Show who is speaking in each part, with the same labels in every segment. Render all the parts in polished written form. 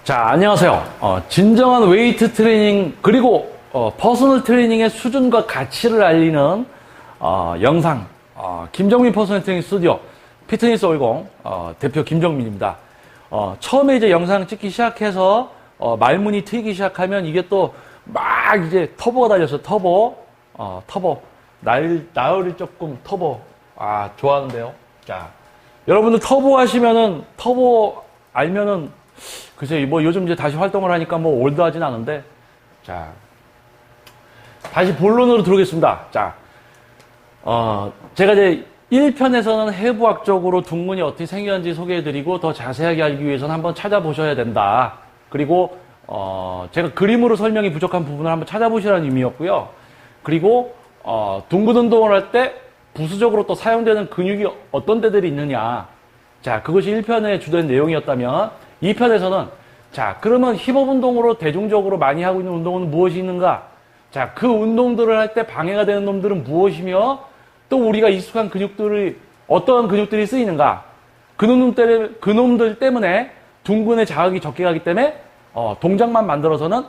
Speaker 1: 자, 안녕하세요. 진정한 웨이트 트레이닝 그리고 퍼스널 트레이닝의 수준과 가치를 알리는 영상 김정민 퍼스널 트레이닝 스튜디오 피트니스 50 대표 김정민입니다. 처음에 이제 영상 찍기 시작해서 말문이 트이기 시작하면 이게 또 막 이제 터보가 달렸어요. 터보 나열이 조금 터보 좋아하는데요. 자, 여러분들 터보 하시면은 터보 알면은 글쎄 뭐 요즘 이제 다시 활동을 하니까 뭐 올드하진 않은데, 자 다시 본론으로 들어오겠습니다. 자, 제가 이제 1편에서는 해부학적으로 둥근이 어떻게 생겼는지 소개해드리고 더 자세하게 알기 위해서는 한번 찾아보셔야 된다. 그리고 제가 그림으로 설명이 부족한 부분을 한번 찾아보시라는 의미였고요. 그리고 둥근 운동을 할 때 부수적으로 또 사용되는 근육이 어떤 데들이 있느냐, 자 그것이 1편의 주된 내용이었다면 2편에서는 자 그러면 힙업 운동으로 대중적으로 많이 하고 있는 운동은 무엇이 있는가, 자 그 운동들을 할 때 방해가 되는 놈들은 무엇이며 또 우리가 익숙한 근육들이 어떠한 근육들이 쓰이는가, 그 놈들 때문에 둥근의 자극이 적게 가기 때문에 동작만 만들어서는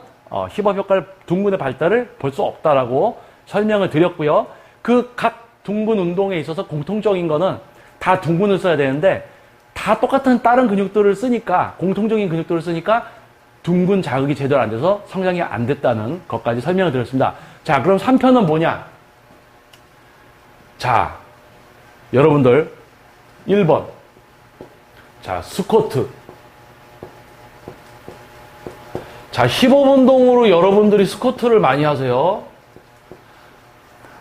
Speaker 1: 힙업 효과를 둥근의 발달을 볼 수 없다라고 설명을 드렸고요. 그 각 둥근 운동에 있어서 공통적인 거는 다 둥근을 써야 되는데 다 똑같은 다른 근육들을 쓰니까, 공통적인 근육들을 쓰니까 둥근 자극이 제대로 안 돼서 성장이 안 됐다는 것까지 설명을 드렸습니다. 자, 그럼 3편은 뭐냐? 자, 여러분들 1번. 자, 스쿼트. 자, 힙업 운동으로 여러분들이 스쿼트를 많이 하세요.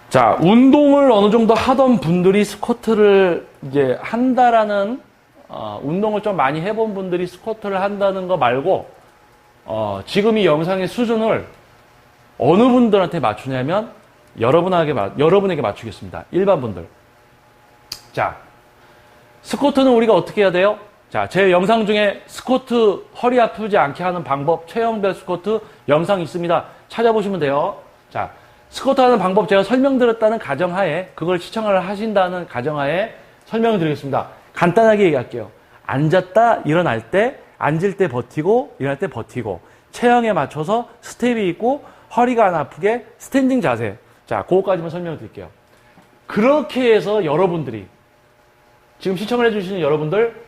Speaker 1: 자, 운동을 어느 정도 하던 분들이 스쿼트를 이제 한다라는 운동을 좀 많이 해본 분들이 스쿼트를 한다는 거 말고 지금 이 영상의 수준을 어느 분들한테 맞추냐면 여러분에게 맞추겠습니다. 일반 분들. 자, 스쿼트는 우리가 어떻게 해야 돼요? 자, 제 영상 중에 스쿼트 허리 아프지 않게 하는 방법 체형별 스쿼트 영상 있습니다. 찾아보시면 돼요. 자, 스쿼트 하는 방법 제가 설명드렸다는 가정하에, 그걸 시청을 하신다는 가정하에 설명을 드리겠습니다. 간단하게 얘기할게요. 앉았다 일어날 때, 앉을 때 버티고 일어날 때 버티고, 체형에 맞춰서 스텝이 있고 허리가 안 아프게 스탠딩 자세. 자, 그거까지만 설명을 드릴게요. 그렇게 해서 여러분들이 지금 시청을 해주시는 여러분들,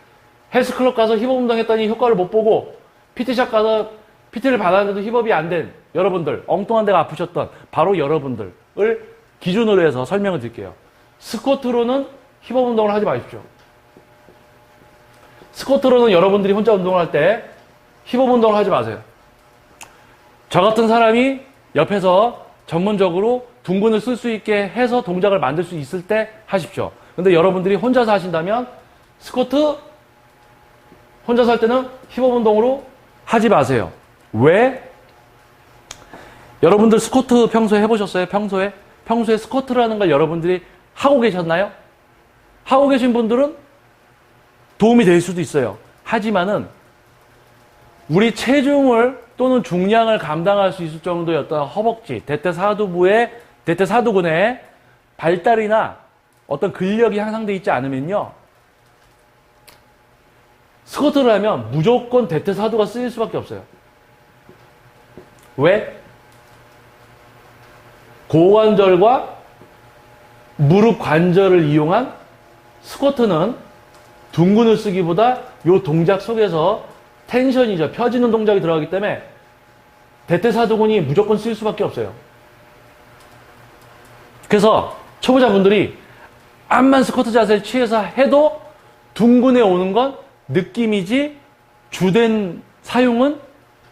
Speaker 1: 헬스클럽 가서 힙업 운동 했더니 효과를 못 보고 PT샵 가서 PT를 받았는데도 힙업이 안 된 여러분들, 엉뚱한 데가 아프셨던 바로 여러분들을 기준으로 해서 설명을 드릴게요. 스쿼트로는 힙업 운동을 하지 마십시오. 스쿼트로는 여러분들이 혼자 운동을 할 때 힙업 운동을 하지 마세요. 저 같은 사람이 옆에서 전문적으로 둥근을 쓸 수 있게 해서 동작을 만들 수 있을 때 하십시오. 근데 여러분들이 혼자서 하신다면 스쿼트 혼자서 할 때는 힙업 운동으로 하지 마세요. 왜? 여러분들 스쿼트 평소에 해보셨어요? 평소에 스쿼트라는 걸 여러분들이 하고 계셨나요? 하고 계신 분들은 도움이 될 수도 있어요. 하지만은 우리 체중을 또는 중량을 감당할 수 있을 정도의 어떤 허벅지, 대퇴사두근의 발달이나 어떤 근력이 향상되어 있지 않으면요, 스쿼트를 하면 무조건 대퇴사두가 쓰일 수밖에 없어요. 왜? 고관절과 무릎 관절을 이용한 스쿼트는 둥근을 쓰기보다 이 동작 속에서 텐션이죠. 펴지는 동작이 들어가기 때문에 대퇴사두근이 무조건 쓰일 수밖에 없어요. 그래서 초보자분들이 암만 스쿼트 자세를 취해서 해도 둥근에 오는 건 느낌이지 주된 사용은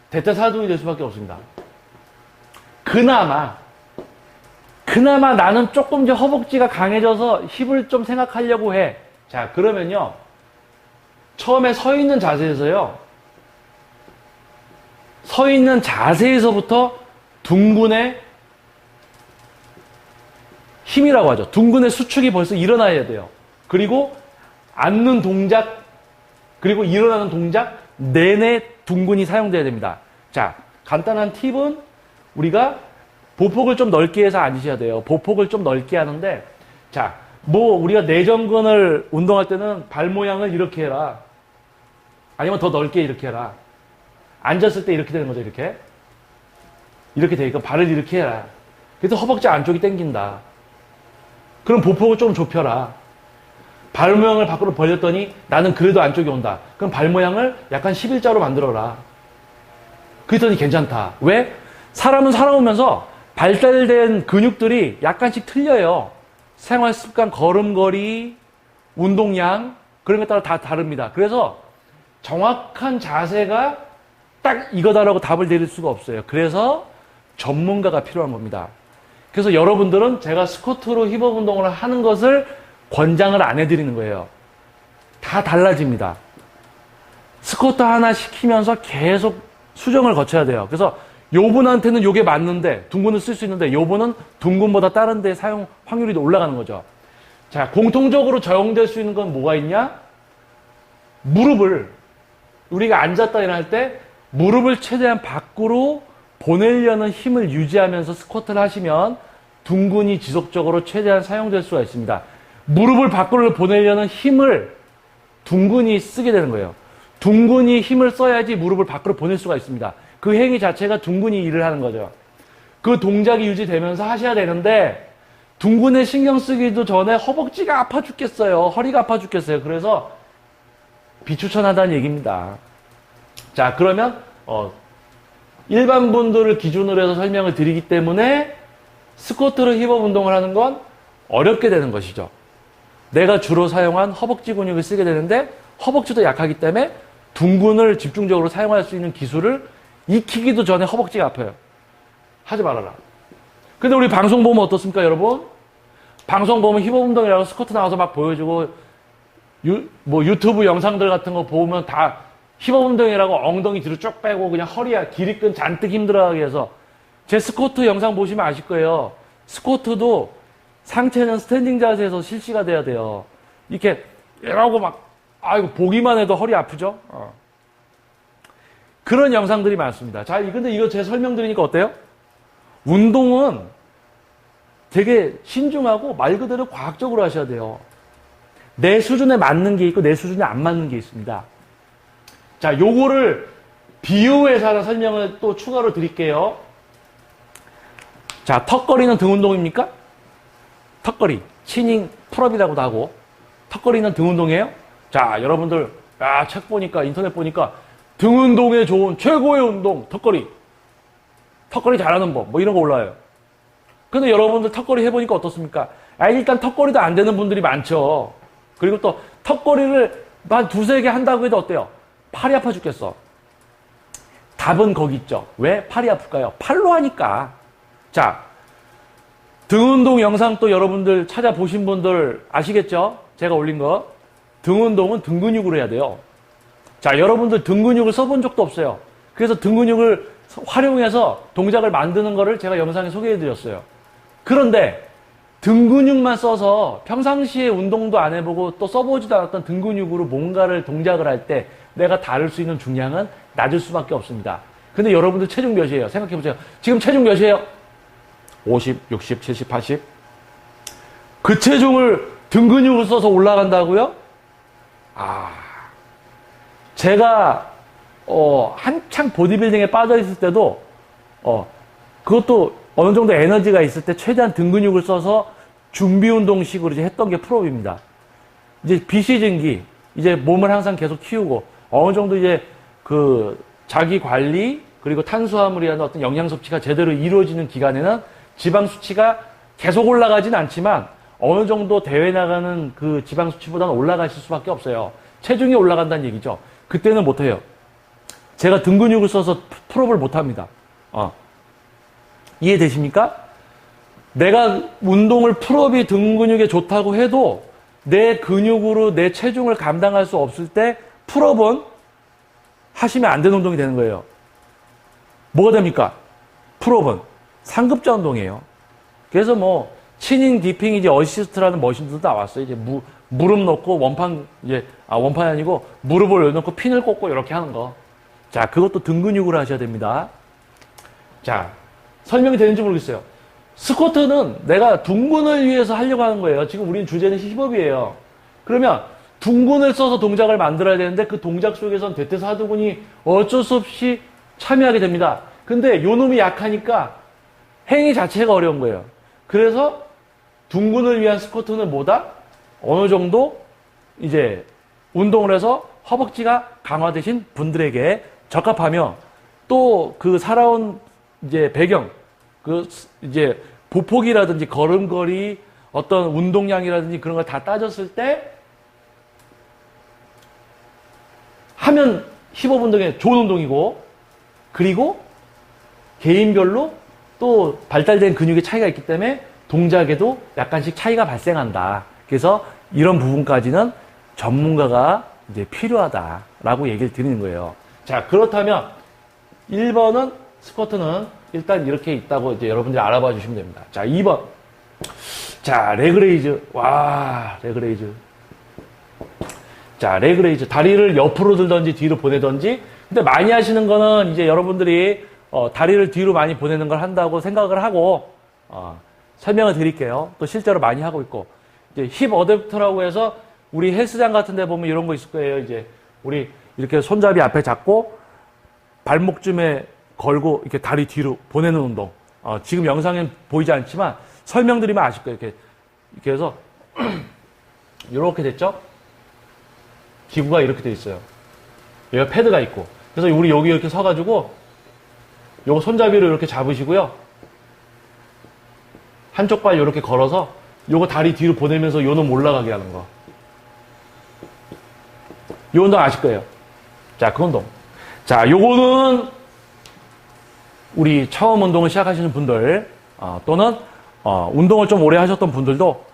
Speaker 1: 대퇴사두근이 될 수밖에 없습니다. 그나마 나는 조금 이제 허벅지가 강해져서 힙을 좀 생각하려고 해. 자, 그러면요, 처음에 서 있는 자세에서요, 서 있는 자세에서부터 둥근의 힘이라고 하죠. 둥근의 수축이 벌써 일어나야 돼요. 그리고 앉는 동작, 그리고 일어나는 동작 내내 둥근이 사용돼야 됩니다. 자, 간단한 팁은 우리가 보폭을 좀 넓게 해서 앉으셔야 돼요. 보폭을 좀 넓게 하는데, 자, 뭐 우리가 내전근을 운동할 때는 발 모양을 이렇게 해라, 아니면 더 넓게 이렇게 해라, 앉았을 때 이렇게 되는 거죠, 이렇게. 이렇게 되니까 발을 이렇게 해라. 그래서 허벅지 안쪽이 당긴다. 그럼 보폭을 좀 좁혀라. 발 모양을 밖으로 벌렸더니 나는 그래도 안쪽이 온다. 그럼 발 모양을 약간 11자로 만들어라. 그랬더니 괜찮다. 왜? 사람은 살아오면서 발달된 근육들이 약간씩 틀려요. 생활 습관, 걸음걸이, 운동량, 그런 것에 따라 다 다릅니다. 그래서 정확한 자세가 딱 이거다라고 답을 내릴 수가 없어요. 그래서 전문가가 필요한 겁니다. 그래서 여러분들은 제가 스쿼트로 힙업 운동을 하는 것을 권장을 안 해드리는 거예요. 다 달라집니다. 스쿼트 하나 시키면서 계속 수정을 거쳐야 돼요. 그래서 요분한테는 요게 맞는데 둥근을 쓸 수 있는데 요분은 둥근보다 다른 데 사용 확률이 올라가는 거죠. 자, 공통적으로 적용될 수 있는 건 뭐가 있냐? 무릎을 우리가 앉았다 일어날 때 무릎을 최대한 밖으로 보내려는 힘을 유지하면서 스쿼트를 하시면 둥근이 지속적으로 최대한 사용될 수가 있습니다. 무릎을 밖으로 보내려는 힘을 둥근이 쓰게 되는 거예요. 둥근이 힘을 써야지 무릎을 밖으로 보낼 수가 있습니다. 그 행위 자체가 둥근이 일을 하는 거죠. 그 동작이 유지되면서 하셔야 되는데 둥근에 신경 쓰기도 전에 허벅지가 아파 죽겠어요. 허리가 아파 죽겠어요. 그래서 비추천하다는 얘기입니다. 자, 그러면 일반 분들을 기준으로 해서 설명을 드리기 때문에 스쿼트로 힙업 운동을 하는 건 어렵게 되는 것이죠. 내가 주로 사용한 허벅지 근육을 쓰게 되는데 허벅지도 약하기 때문에 둥근을 집중적으로 사용할 수 있는 기술을 익히기도 전에 허벅지가 아파요. 하지 말아라. 근데 우리 방송 보면 어떻습니까, 여러분? 방송 보면 힙업 운동이라고 스쿼트 나와서 막 보여주고 유튜브 영상들 같은 거 보면 다 힙업 운동이라고 엉덩이 뒤로 쭉 빼고 그냥 허리야 기립근 잔뜩 힘들어하게 해서 제 스쿼트 영상 보시면 아실 거예요. 스쿼트도 상체는 스탠딩 자세에서 실시가 돼야 돼요. 이렇게 이러고 막 이거 보기만 해도 허리 아프죠? 그런 영상들이 많습니다. 자, 근데 이거 제가 설명드리니까 어때요? 운동은 되게 신중하고 말 그대로 과학적으로 하셔야 돼요. 내 수준에 맞는 게 있고 내 수준에 안 맞는 게 있습니다. 자, 요거를 비유해서 하나 설명을 또 추가로 드릴게요. 자, 턱걸이는 등 운동입니까? 턱걸이, 치닝, 풀업이라고도 하고 턱걸이는 등 운동이에요? 자, 여러분들 책 보니까 인터넷 보니까 등 운동에 좋은 최고의 운동 턱걸이, 턱걸이 잘하는 법 뭐 이런 거 올라와요. 근데 여러분들 턱걸이 해보니까 어떻습니까? 일단 턱걸이도 안 되는 분들이 많죠. 그리고 또 턱걸이를 한 두세 개 한다고 해도 어때요? 팔이 아파 죽겠어. 답은 거기 있죠. 왜 팔이 아플까요? 팔로 하니까. 자, 등 운동 영상 또 여러분들 찾아보신 분들 아시겠죠? 제가 올린 거. 등 운동은 등 근육으로 해야 돼요. 자, 여러분들 등 근육을 써본 적도 없어요. 그래서 등 근육을 활용해서 동작을 만드는 거를 제가 영상에 소개해 드렸어요. 그런데 등 근육만 써서 평상시에 운동도 안 해보고 또 써보지도 않았던 등 근육으로 뭔가를 동작을 할 때 내가 다룰 수 있는 중량은 낮을 수밖에 없습니다. 근데 여러분들 체중 몇이에요? 생각해보세요. 지금 체중 몇이에요? 50, 60, 70, 80? 그 체중을 등 근육을 써서 올라간다고요? 제가 한창 보디빌딩에 빠져 있을 때도 그것도 어느 정도 에너지가 있을 때 최대한 등 근육을 써서 준비 운동식으로 이제 했던 게 풀업입니다. 이제 비시즌기 이제 몸을 항상 계속 키우고 어느 정도 이제 그 자기 관리 그리고 탄수화물이라는 어떤 영양 섭취가 제대로 이루어지는 기간에는 지방 수치가 계속 올라가진 않지만 어느 정도 대회 나가는 그 지방 수치보다는 올라가실 수밖에 없어요. 체중이 올라간다는 얘기죠. 그때는 못해요. 제가 등 근육을 써서 풀업을 못합니다. 이해되십니까? 내가 운동을 풀업이 등 근육에 좋다고 해도 내 근육으로 내 체중을 감당할 수 없을 때 풀업은 하시면 안 되는 운동이 되는 거예요. 뭐가 됩니까? 풀업은 상급자 운동이에요. 그래서 뭐 치닝, 디핑, 이제 어시스트라는 머신들도 나왔어요. 이제 무릎 놓고 원판이 아니고 무릎을 넣고 핀을 꽂고 이렇게 하는 거. 자, 그것도 등 근육으로 하셔야 됩니다. 자, 설명이 되는지 모르겠어요. 스쿼트는 내가 둥근을 위해서 하려고 하는 거예요. 지금 우리는 주제는 힙업이에요. 그러면 둥근을 써서 동작을 만들어야 되는데 그 동작 속에선 대퇴사두근이 어쩔 수 없이 참여하게 됩니다. 근데 요 놈이 약하니까 행위 자체가 어려운 거예요. 그래서 둥근을 위한 스쿼트는 뭐다? 어느 정도 이제 운동을 해서 허벅지가 강화되신 분들에게 적합하며 또 그 살아온 이제 배경, 그 이제 보폭이라든지 걸음걸이 어떤 운동량이라든지 그런 걸 다 따졌을 때 하면 힙업 운동에 좋은 운동이고 그리고 개인별로 또 발달된 근육의 차이가 있기 때문에 동작에도 약간씩 차이가 발생한다. 그래서 이런 부분까지는 전문가가 이제 필요하다라고 얘기를 드리는 거예요. 자, 그렇다면 1번은 스쿼트는 일단 이렇게 있다고 이제 여러분들이 알아봐 주시면 됩니다. 자, 2번. 자, 레그레이즈. 와, 레그레이즈. 자, 레그레이즈. 다리를 옆으로 들던지 뒤로 보내던지. 근데 많이 하시는 거는 이제 여러분들이 다리를 뒤로 많이 보내는 걸 한다고 생각을 하고 설명을 드릴게요. 또 실제로 많이 하고 있고. 이제 힙 어댑터라고 해서 우리 헬스장 같은 데 보면 이런 거 있을 거예요. 이제 우리 이렇게 손잡이 앞에 잡고 발목쯤에 걸고 이렇게 다리 뒤로 보내는 운동. 지금 영상엔 보이지 않지만 설명드리면 아실 거예요. 이렇게 해서 이렇게 됐죠? 기구가 이렇게 돼 있어요. 여기가 패드가 있고. 그래서 우리 여기 이렇게 서가지고 요거 손잡이로 이렇게 잡으시고요. 한쪽 발 이렇게 걸어서 요거 다리 뒤로 보내면서 요 놈 올라가게 하는 거. 요 운동 아실 거예요. 자, 그 운동. 자, 요거는 우리 처음 운동을 시작하시는 분들 또는 운동을 좀 오래 하셨던 분들도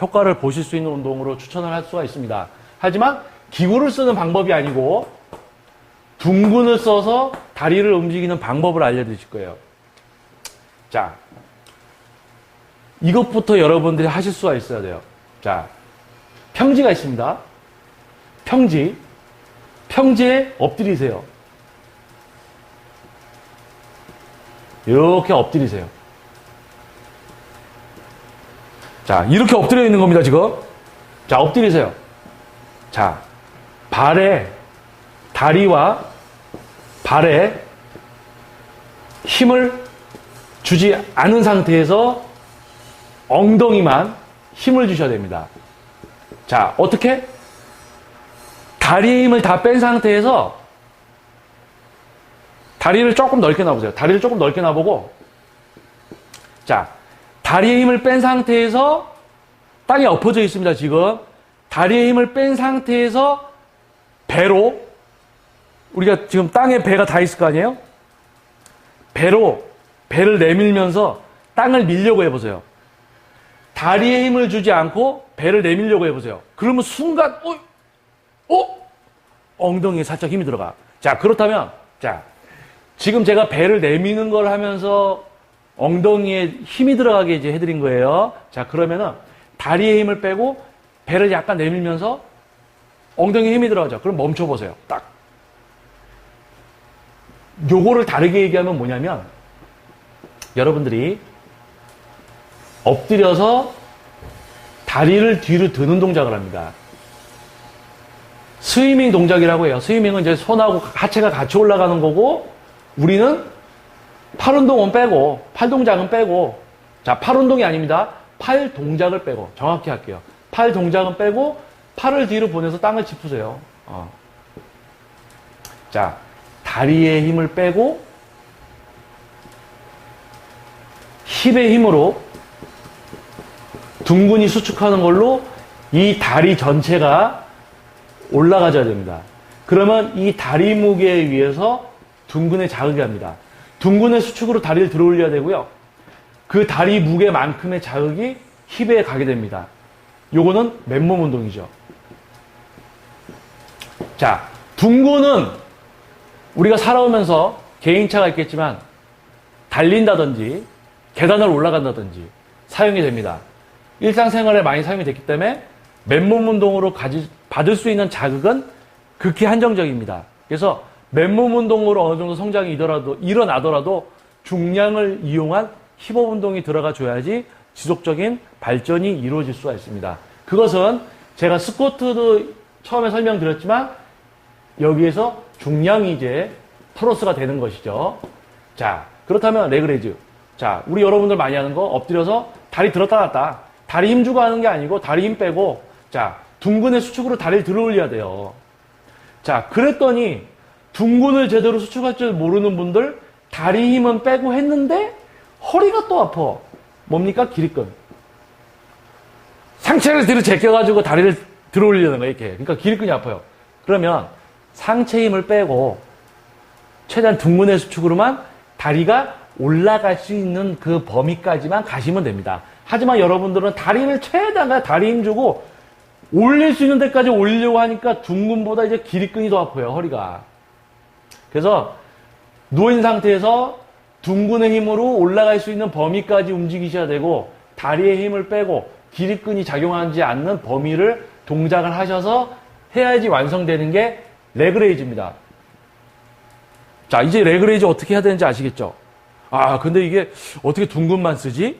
Speaker 1: 효과를 보실 수 있는 운동으로 추천을 할 수가 있습니다. 하지만 기구를 쓰는 방법이 아니고 둥근을 써서 다리를 움직이는 방법을 알려드릴 거예요. 자, 이것부터 여러분들이 하실 수가 있어야 돼요. 자, 평지가 있습니다. 평지에 엎드리세요. 이렇게 엎드리세요. 자, 이렇게 엎드려 있는 겁니다, 지금. 자, 엎드리세요. 자, 다리와 발에 힘을 주지 않은 상태에서 엉덩이만 힘을 주셔야 됩니다. 자, 어떻게? 다리의 힘을 다 뺀 상태에서 다리를 조금 넓게 놔보세요. 다리를 조금 넓게 놔보고, 자, 다리의 힘을 뺀 상태에서 땅에 엎어져 있습니다, 지금. 다리의 힘을 뺀 상태에서 배로, 우리가 지금 땅에 배가 다 있을 거 아니에요? 배를 내밀면서 땅을 밀려고 해보세요. 다리에 힘을 주지 않고 배를 내밀려고 해보세요. 그러면 순간, 엉덩이에 살짝 힘이 들어가. 자, 그렇다면, 자, 지금 제가 배를 내미는 걸 하면서 엉덩이에 힘이 들어가게 이제 해드린 거예요. 자, 그러면은 다리에 힘을 빼고 배를 약간 내밀면서 엉덩이에 힘이 들어가죠. 그럼 멈춰보세요. 딱. 요거를 다르게 얘기하면 뭐냐면, 여러분들이 엎드려서 다리를 뒤로 드는 동작을 합니다. 스위밍 동작이라고 해요. 스위밍은 이제 손하고 하체가 같이 올라가는 거고, 우리는 팔 운동은 빼고, 팔 동작은 빼고, 자, 팔 운동이 아닙니다. 팔 동작을 빼고, 정확히 할게요. 팔 동작은 빼고, 팔을 뒤로 보내서 땅을 짚으세요. 자, 다리의 힘을 빼고, 힙의 힘으로 둥근이 수축하는 걸로 이 다리 전체가 올라가줘야 됩니다. 그러면 이 다리 무게에 의해서 둥근에 자극이 갑니다. 둥근의 수축으로 다리를 들어 올려야 되고요. 그 다리 무게만큼의 자극이 힙에 가게 됩니다. 요거는 맨몸 운동이죠. 자, 둥근은 우리가 살아오면서 개인차가 있겠지만 달린다든지 계단을 올라간다든지 사용이 됩니다. 일상생활에 많이 사용이 됐기 때문에 맨몸 운동으로 받을 수 있는 자극은 극히 한정적입니다. 그래서 맨몸 운동으로 어느 정도 성장이 일어나더라도 중량을 이용한 힙업 운동이 들어가 줘야지 지속적인 발전이 이루어질 수가 있습니다. 그것은 제가 스쿼트도 처음에 설명드렸지만 여기에서 중량이 이제 플러스가 되는 것이죠. 자, 그렇다면 레그레이즈. 자, 우리 여러분들 많이 하는 거 엎드려서 다리 들었다 놨다. 다리 힘 주고 하는 게 아니고 다리 힘 빼고 자, 둥근의 수축으로 다리를 들어 올려야 돼요. 자, 그랬더니 둥근을 제대로 수축할 줄 모르는 분들 다리 힘은 빼고 했는데 허리가 또 아파. 뭡니까? 기립근. 상체를 뒤로 제껴가지고 다리를 들어 올리려는 거예요, 이렇게. 그러니까 기립근이 아파요. 그러면 상체 힘을 빼고 최대한 둥근의 수축으로만 다리가 올라갈 수 있는 그 범위까지만 가시면 됩니다. 하지만 여러분들은 다리를 최대한 다리 힘 주고 올릴 수 있는 데까지 올리려고 하니까 둥근보다 이제 기립근이 더 아파요, 허리가. 그래서 누워있는 상태에서 둥근의 힘으로 올라갈 수 있는 범위까지 움직이셔야 되고 다리의 힘을 빼고 기립근이 작용하지 않는 범위를 동작을 하셔서 해야지 완성되는 게 레그레이즈입니다. 자, 이제 레그레이즈 어떻게 해야 되는지 아시겠죠? 아, 근데 이게 어떻게 둥근만 쓰지?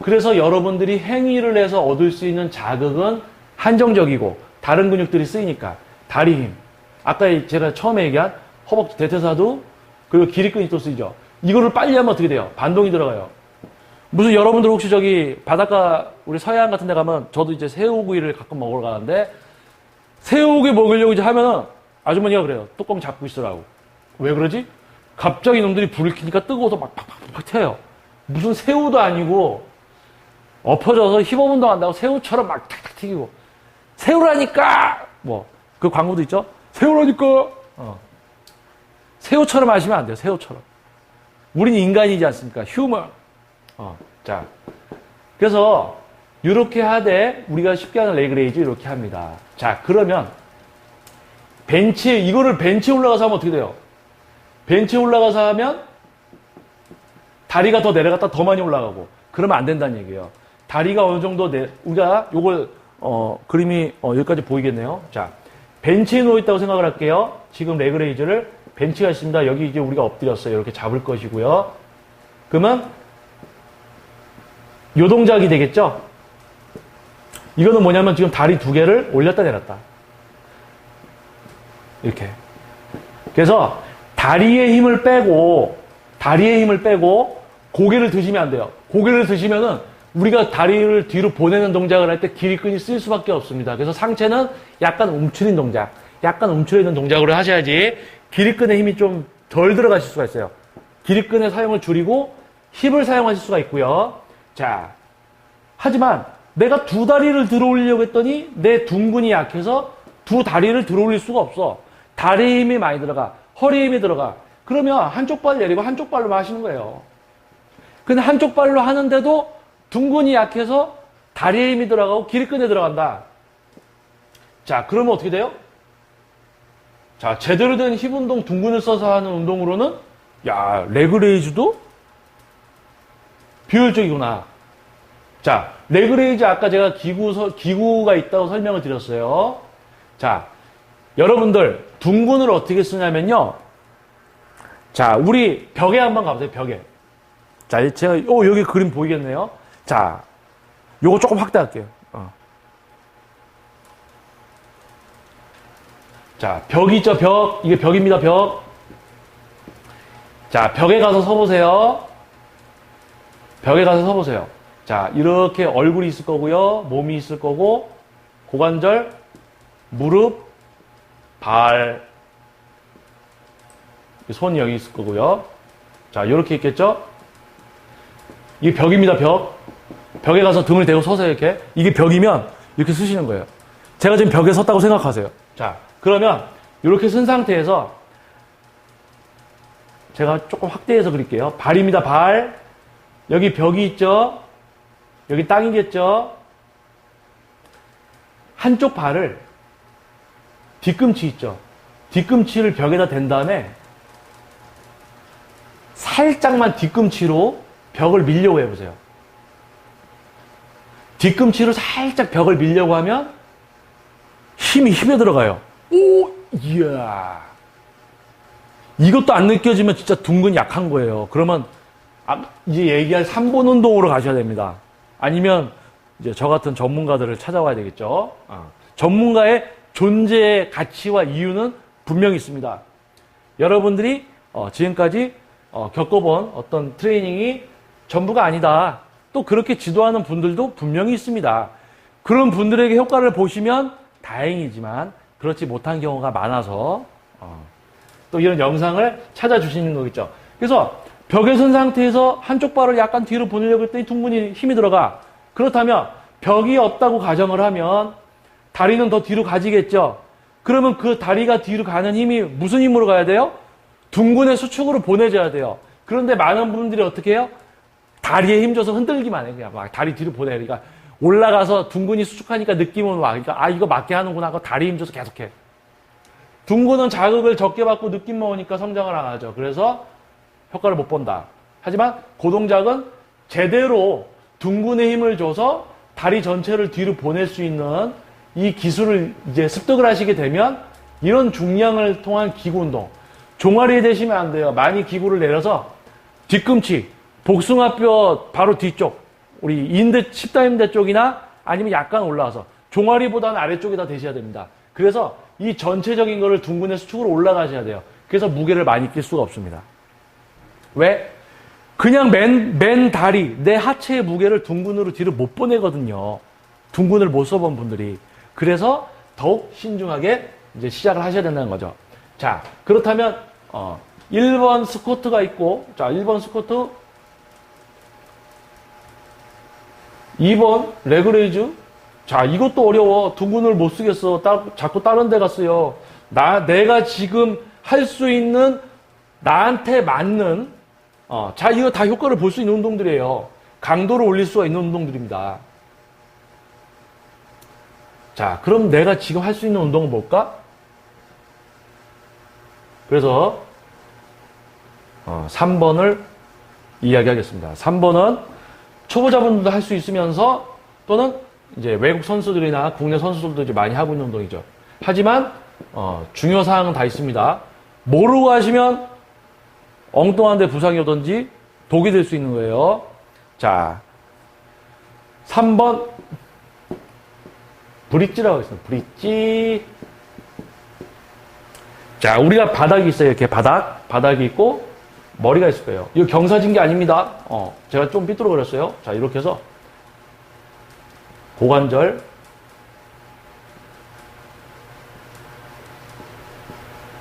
Speaker 1: 그래서 여러분들이 행위를 해서 얻을 수 있는 자극은 한정적이고 다른 근육들이 쓰이니까 다리 힘. 아까 제가 처음에 얘기한 허벅지, 대퇴사두, 그리고 기립근이 또 쓰이죠. 이거를 빨리 하면 어떻게 돼요? 반동이 들어가요. 무슨 여러분들 혹시 저기 바닷가 우리 서해안 같은 데 가면 저도 이제 새우구이를 가끔 먹으러 가는데 새우구이 먹으려고 이제 하면은 아주머니가 그래요. 뚜껑 잡고 있으라고. 왜 그러지? 갑자기 놈들이 불을 켜니까 뜨거워서 막 팍팍팍 튀어요. 무슨 새우도 아니고 엎어져서 힙업 운동한다고 새우처럼 막 탁탁 튀기고 새우라니까 뭐 그 광고도 있죠. 새우라니까 새우처럼 하시면 안 돼요. 새우처럼. 우린 인간이지 않습니까? 휴먼. 자, 그래서 이렇게 하되 우리가 쉽게 하는 레그레이즈 이렇게 합니다. 자, 그러면 이거를 벤치에 올라가서 하면 어떻게 돼요? 벤치에 올라가서 하면 다리가 더 내려갔다 더 많이 올라가고 그러면 안 된다는 얘기예요. 다리가 어느 정도 우리가 요걸 그림이 여기까지 보이겠네요. 자, 벤치에 누워 있다고 생각을 할게요. 지금 레그레이즈를 벤치가 있습니다. 여기 이제 우리가 엎드렸어요. 이렇게 잡을 것이고요. 그러면 요 동작이 되겠죠? 이거는 뭐냐면 지금 다리 두 개를 올렸다 내렸다. 이렇게. 그래서 다리의 힘을 빼고 고개를 드시면 안 돼요. 고개를 드시면은 우리가 다리를 뒤로 보내는 동작을 할 때 기립근이 쓸 수밖에 없습니다. 그래서 상체는 약간 움츠린 동작, 약간 움츠려 있는 동작으로 하셔야지 기립근의 힘이 좀 덜 들어가실 수가 있어요. 기립근의 사용을 줄이고 힙을 사용하실 수가 있고요. 자, 하지만 내가 두 다리를 들어 올리려고 했더니 내 둥근이 약해서 두 다리를 들어 올릴 수가 없어. 다리에 힘이 많이 들어가. 허리에 힘이 들어가. 그러면 한쪽 발 내리고 한쪽 발로만 하시는 거예요. 근데 한쪽 발로 하는데도 둥근이 약해서 다리에 힘이 들어가고 기립근에 들어간다. 자, 그러면 어떻게 돼요? 자, 제대로 된 힙 운동, 둥근을 써서 하는 운동으로는 야, 레그레이즈도 비효율적이구나. 자, 레그레이즈 아까 제가 기구가 있다고 설명을 드렸어요. 자, 여러분들 둥근을 어떻게 쓰냐면요. 자, 우리 벽에 한번 가보세요. 벽에. 자, 제가 여기 그림 보이겠네요. 자, 요거 조금 확대할게요. 자, 벽이 있죠, 벽. 이게 벽입니다, 벽. 자, 벽에 가서 서보세요. 벽에 가서 서보세요. 자, 이렇게 얼굴이 있을 거고요. 몸이 있을 거고, 고관절, 무릎, 발, 손이 여기 있을 거고요. 자, 이렇게 있겠죠? 이게 벽입니다, 벽. 벽에 가서 등을 대고 서세요, 이렇게. 이게 벽이면 이렇게 쓰시는 거예요. 제가 지금 벽에 섰다고 생각하세요. 자, 그러면 이렇게 쓴 상태에서 제가 조금 확대해서 그릴게요. 발입니다, 발. 여기 벽이 있죠? 여기 땅이겠죠? 한쪽 발을 뒤꿈치 있죠? 뒤꿈치를 벽에다 댄 다음에 살짝만 뒤꿈치로 벽을 밀려고 해보세요. 뒤꿈치로 살짝 벽을 밀려고 하면 힘이 힙에 들어가요. 오, 이야. 이것도 안 느껴지면 진짜 둥근 약한 거예요. 그러면 이제 얘기할 3번 운동으로 가셔야 됩니다. 아니면 이제 저 같은 전문가들을 찾아와야 되겠죠. 전문가의 존재의 가치와 이유는 분명히 있습니다. 여러분들이 지금까지 겪어본 어떤 트레이닝이 전부가 아니다. 또 그렇게 지도하는 분들도 분명히 있습니다. 그런 분들에게 효과를 보시면 다행이지만 그렇지 못한 경우가 많아서 또 이런 영상을 찾아주시는 거겠죠. 그래서 벽에 선 상태에서 한쪽 발을 약간 뒤로 보내려고 했더니 둥근히 힘이 들어가. 그렇다면 벽이 없다고 가정을 하면 다리는 더 뒤로 가지겠죠. 그러면 그 다리가 뒤로 가는 힘이 무슨 힘으로 가야 돼요? 둥근의 수축으로 보내줘야 돼요. 그런데 많은 분들이 어떻게 해요? 다리에 힘줘서 흔들기만 해. 그냥 막 다리 뒤로 보내. 그러니까 올라가서 둥근이 수축하니까 느낌은 와. 그러니까 이거 맞게 하는구나 하고 다리 힘줘서 계속해. 둥근은 자극을 적게 받고 느낌만 오니까 성장을 안 하죠. 그래서 효과를 못 본다. 하지만 고동작은 제대로 둥근에 힘을 줘서 다리 전체를 뒤로 보낼 수 있는 이 기술을 이제 습득을 하시게 되면 이런 중량을 통한 기구 운동, 종아리에 대시면 안 돼요. 많이 기구를 내려서 뒤꿈치, 복숭아뼈 바로 뒤쪽, 우리 인대, 십다인대 쪽이나 아니면 약간 올라와서 종아리보다는 아래쪽에다 대셔야 됩니다. 그래서 이 전체적인 거를 둥근의 수축으로 올라가셔야 돼요. 그래서 무게를 많이 낄 수가 없습니다. 왜? 그냥 맨 다리, 내 하체의 무게를 둥근으로 뒤로 못 보내거든요. 둥근을 못 써본 분들이. 그래서 더욱 신중하게 이제 시작을 하셔야 된다는 거죠. 자, 그렇다면 1번 스쿼트가 있고, 자, 1번 스쿼트, 2번 레그레이즈. 자, 이것도 어려워. 둥근을 못 쓰겠어. 자꾸 다른 데 갔어요. 내가 지금 할 수 있는 나한테 맞는 자, 이거 다 효과를 볼 수 있는 운동들이에요. 강도를 올릴 수가 있는 운동들입니다. 자, 그럼 내가 지금 할 수 있는 운동은 뭘까? 그래서 3번을 이야기하겠습니다. 3번은 초보자분들도 할 수 있으면서 또는 이제 외국 선수들이나 국내 선수들도 이제 많이 하고 있는 운동이죠. 하지만 중요 사항은 다 있습니다. 모르고 하시면 엉뚱한 데 부상이 오든지 독이 될 수 있는 거예요. 자, 3번 브릿지라고 했습니다. 브릿지. 자, 우리가 바닥이 있어요. 이렇게 바닥이 있고 머리가 있을 거예요. 이거 경사진 게 아닙니다. 제가 좀 삐뚤어버렸어요. 자, 이렇게 해서 고관절,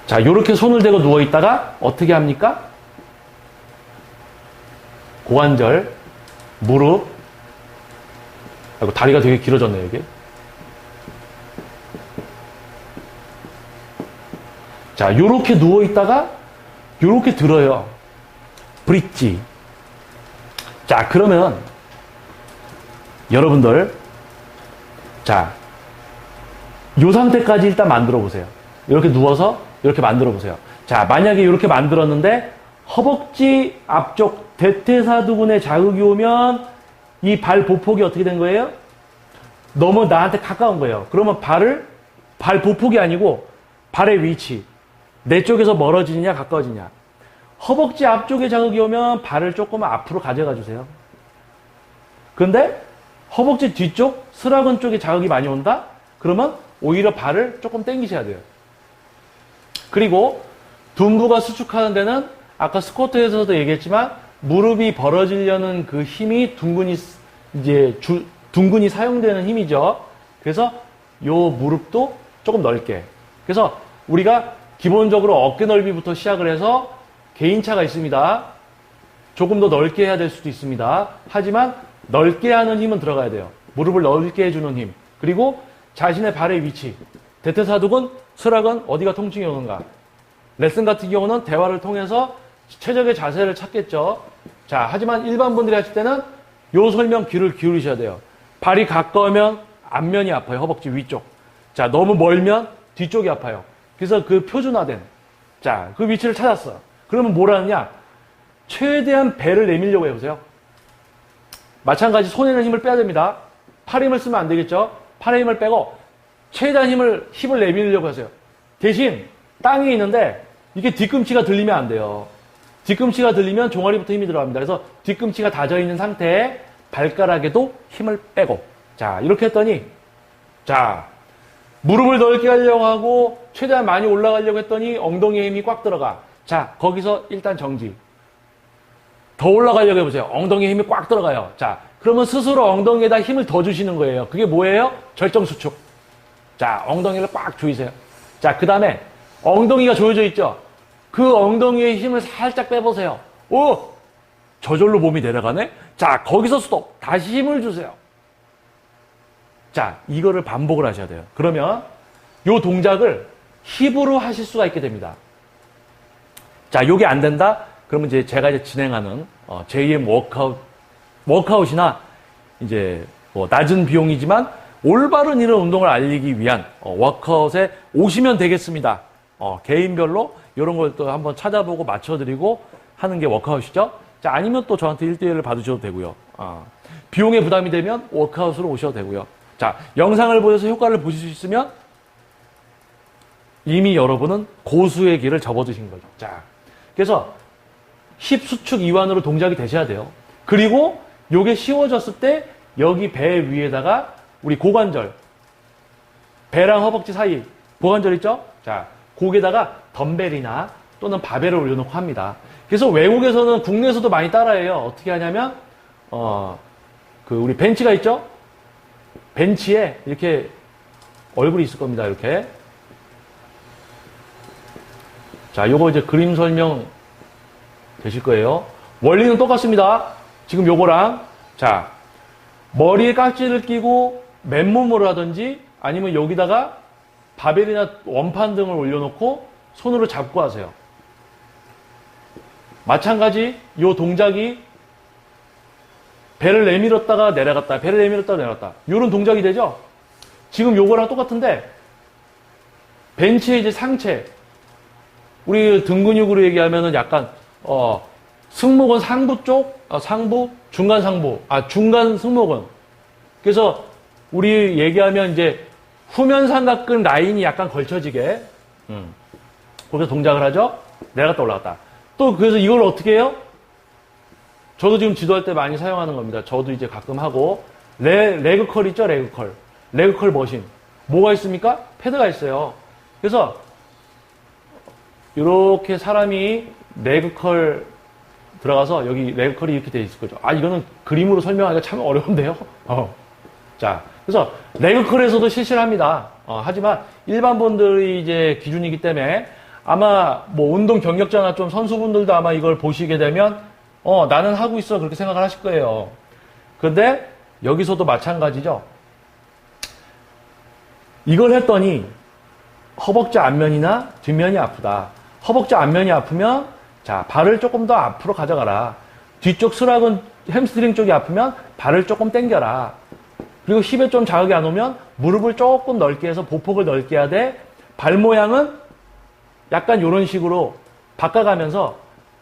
Speaker 1: 자, 이렇게 손을 대고 누워있다가 어떻게 합니까? 고관절, 무릎, 아이고, 다리가 되게 길어졌네요, 이게. 자, 요렇게 누워있다가 요렇게 들어요. 브릿지. 자, 그러면 여러분들, 자, 요 상태까지 일단 만들어 보세요. 이렇게 누워서 이렇게 만들어 보세요. 자, 만약에 이렇게 만들었는데 허벅지 앞쪽 대퇴사두근에 자극이 오면 이 발 보폭이 어떻게 된 거예요? 너무 나한테 가까운 거예요. 그러면 발 보폭이 아니고 발의 위치, 내 쪽에서 멀어지느냐 가까워지냐. 허벅지 앞쪽에 자극이 오면 발을 조금 앞으로 가져가 주세요. 그런데 허벅지 뒤쪽, 스라근 쪽에 자극이 많이 온다? 그러면 오히려 발을 조금 당기셔야 돼요. 그리고 둔부가 수축하는 데는 아까 스쿼트에서도 얘기했지만 무릎이 벌어지려는 그 힘이 둥근이 사용되는 힘이죠. 그래서 요 무릎도 조금 넓게. 그래서 우리가 기본적으로 어깨 넓이부터 시작을 해서 개인차가 있습니다. 조금 더 넓게 해야 될 수도 있습니다. 하지만 넓게 하는 힘은 들어가야 돼요. 무릎을 넓게 해주는 힘. 그리고 자신의 발의 위치. 대퇴사두근, 스락은 어디가 통증이 오는가. 레슨 같은 경우는 대화를 통해서 최적의 자세를 찾겠죠. 자, 하지만 일반 분들이 하실 때는 요 설명 귀를 기울이셔야 돼요. 발이 가까우면 앞면이 아파요. 허벅지 위쪽. 자, 너무 멀면 뒤쪽이 아파요. 그래서 그 표준화된, 자, 그 위치를 찾았어. 그러면 뭘 하느냐? 최대한 배를 내밀려고 해보세요. 마찬가지 손에는 힘을 빼야 됩니다. 팔 힘을 쓰면 안 되겠죠? 팔의 힘을 빼고 최대한 힘을 내밀려고 하세요. 대신 땅에 있는데 이게 뒤꿈치가 들리면 안 돼요. 뒤꿈치가 들리면 종아리부터 힘이 들어갑니다. 그래서 뒤꿈치가 닫아 있는 상태에 발가락에도 힘을 빼고, 자, 이렇게 했더니, 자, 무릎을 넓게 하려고 하고 최대한 많이 올라가려고 했더니 엉덩이에 힘이 꽉 들어가. 자, 거기서 일단 정지. 더 올라가려고 해보세요. 엉덩이에 힘이 꽉 들어가요. 자, 그러면 스스로 엉덩이에다 힘을 더 주시는 거예요. 그게 뭐예요? 절정수축. 자, 엉덩이를 꽉 조이세요. 자, 그 다음에 엉덩이가 조여져 있죠? 그 엉덩이에 힘을 살짝 빼보세요. 오! 저절로 몸이 내려가네? 자, 거기서 스톱. 다시 힘을 주세요. 자, 이거를 반복을 하셔야 돼요. 그러면 이 동작을 힙으로 하실 수가 있게 됩니다. 자, 요게 안 된다? 그러면 이제 제가 이제 진행하는 JM 워크아웃이나 이제 뭐 낮은 비용이지만 올바른 이런 운동을 알리기 위한 워크아웃에 오시면 되겠습니다. 개인별로 이런 걸 또 한번 찾아보고 맞춰드리고 하는 게 워크아웃이죠. 자, 아니면 또 저한테 1대1을 받으셔도 되고요. 비용에 부담이 되면 워크아웃으로 오셔도 되고요. 자, 영상을 보셔서 효과를 보실 수 있으면 이미 여러분은 고수의 길을 접어드신 거죠. 자, 그래서 힙 수축 이완으로 동작이 되셔야 돼요. 그리고 요게 쉬워졌을 때 여기 배 위에다가 우리 고관절, 배랑 허벅지 사이 고관절 있죠? 자, 거기에다가 덤벨이나 또는 바벨을 올려놓고 합니다. 그래서 외국에서는 국내에서도 많이 따라해요. 어떻게 하냐면 그 우리 벤치가 있죠? 벤치에 이렇게 얼굴이 있을 겁니다. 이렇게. 자, 요거 이제 그림 설명 되실 거예요. 원리는 똑같습니다. 지금 요거랑, 자, 머리에 깍지를 끼고 맨몸으로 하든지 아니면 여기다가 바벨이나 원판 등을 올려놓고 손으로 잡고 하세요. 마찬가지 요 동작이 배를 내밀었다가 내려갔다, 배를 내밀었다가 내려갔다. 요런 동작이 되죠? 지금 요거랑 똑같은데 벤치의 이제 상체, 우리 등 근육으로 얘기하면은 약간 승모근 상부 쪽, 상부, 중간 상부, 중간 승모근. 그래서 우리 얘기하면 이제 후면 삼각근 라인이 약간 걸쳐지게 거기서 동작을 하죠. 내려갔다 올라갔다. 또 그래서 이걸 어떻게 해요? 저도 지금 지도할 때 많이 사용하는 겁니다. 저도 이제 가끔 하고 레그컬 있죠? 레그컬 머신. 뭐가 있습니까? 패드가 있어요. 그래서 이렇게 사람이 레그컬 들어가서 여기 레그컬이 이렇게 돼 있을 거죠. 이거는 그림으로 설명하기가 참 어려운데요. 자, 그래서 레그컬에서도 실시를 합니다. 하지만 일반 분들이 이제 기준이기 때문에 아마 뭐 운동 경력자나 좀 선수분들도 아마 이걸 보시게 되면 나는 하고 있어 그렇게 생각을 하실 거예요. 그런데 여기서도 마찬가지죠. 이걸 했더니 허벅지 앞면이나 뒷면이 아프다. 허벅지 앞면이 아프면 자, 발을 조금 더 앞으로 가져가라. 뒤쪽 스락은 햄스트링 쪽이 아프면 발을 조금 당겨라. 그리고 힙에 좀 자극이 안 오면 무릎을 조금 넓게 해서 보폭을 넓게 해야 돼. 발 모양은 약간 이런 식으로 바꿔가면서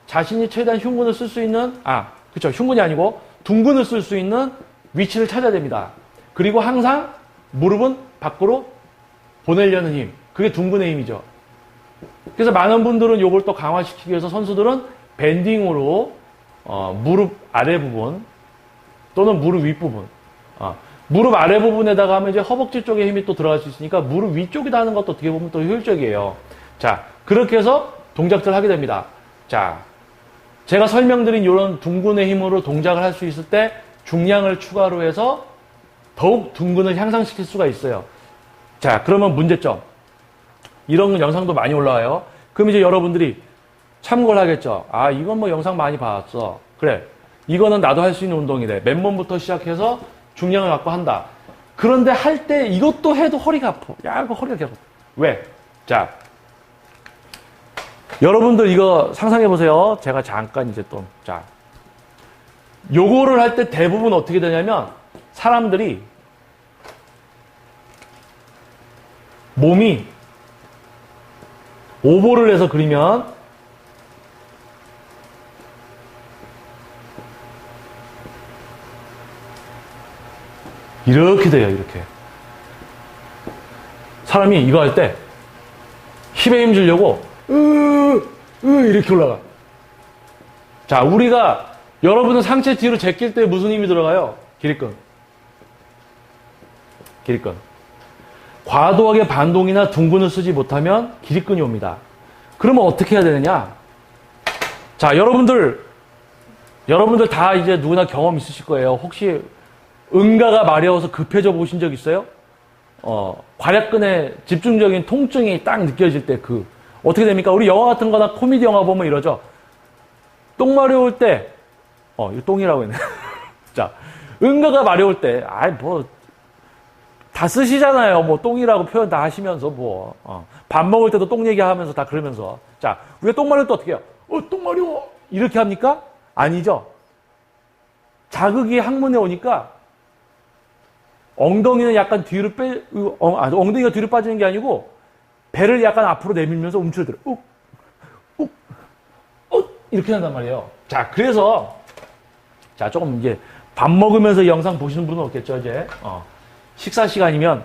Speaker 1: 자신이 최대한 흉근을 쓸 수 있는, 그쵸. 흉근이 아니고 둔근을 쓸 수 있는 위치를 찾아야 됩니다. 그리고 항상 무릎은 밖으로 보내려는 힘. 그게 둔근의 힘이죠. 그래서 많은 분들은 이걸 또 강화시키기 위해서 선수들은 밴딩으로 무릎 아래 부분 또는 무릎 윗 부분, 무릎 아래 부분에다가 하면 이제 허벅지 쪽에 힘이 또 들어갈 수 있으니까 무릎 위쪽에다 하는 것도 어떻게 보면 또 효율적이에요. 자, 그렇게 해서 동작들을 하게 됩니다. 자, 제가 설명드린 이런 둔근의 힘으로 동작을 할 수 있을 때 중량을 추가로 해서 더욱 둔근을 향상시킬 수가 있어요. 자, 그러면 문제점. 이런 영상도 많이 올라와요. 그럼 이제 여러분들이 참고를 하겠죠. 이건 뭐 영상 많이 봤어. 그래. 이거는 나도 할 수 있는 운동이래. 맨몸부터 시작해서 중량을 갖고 한다. 그런데 할 때 이것도 해도 허리가 아파. 이거 허리가 계속. 왜? 자. 여러분들 이거 상상해 보세요. 제가 잠깐 이제 또. 자. 요거를 할 때 대부분 어떻게 되냐면 사람들이 몸이 오보를 해서 그리면 이렇게 돼요. 이렇게. 사람이 이거 할 때 힙에 힘 주려고 이렇게 올라가. 자, 우리가 여러분은 상체 뒤로 제낄 때 무슨 힘이 들어가요? 기립근. 과도하게 반동이나 둥근을 쓰지 못하면 기립근이 옵니다. 그러면 어떻게 해야 되느냐? 자, 여러분들 다 이제 누구나 경험 있으실 거예요. 혹시 응가가 마려워서 급해져 보신 적 있어요? 괄약근에 집중적인 통증이 딱 느껴질 때 어떻게 됩니까? 우리 영화 같은 거나 코미디 영화 보면 이러죠. 똥 마려울 때, 이거 똥이라고 했네. 자, 응가가 마려울 때, 다 쓰시잖아요. 뭐, 똥이라고 표현 다 하시면서, 밥 먹을 때도 똥 얘기하면서 다 그러면서. 자, 우리가 똥 마려울 때 어떻게 해요? 똥 마려워! 이렇게 합니까? 아니죠. 자극이 항문에 오니까, 엉덩이는 약간 뒤로 엉덩이가 뒤로 빠지는 게 아니고, 배를 약간 앞으로 내밀면서 움츠러들어. 이렇게 한단 말이에요. 자, 그래서, 조금 이제, 밥 먹으면서 영상 보시는 분은 없겠죠, 이제. 식사 시간이면,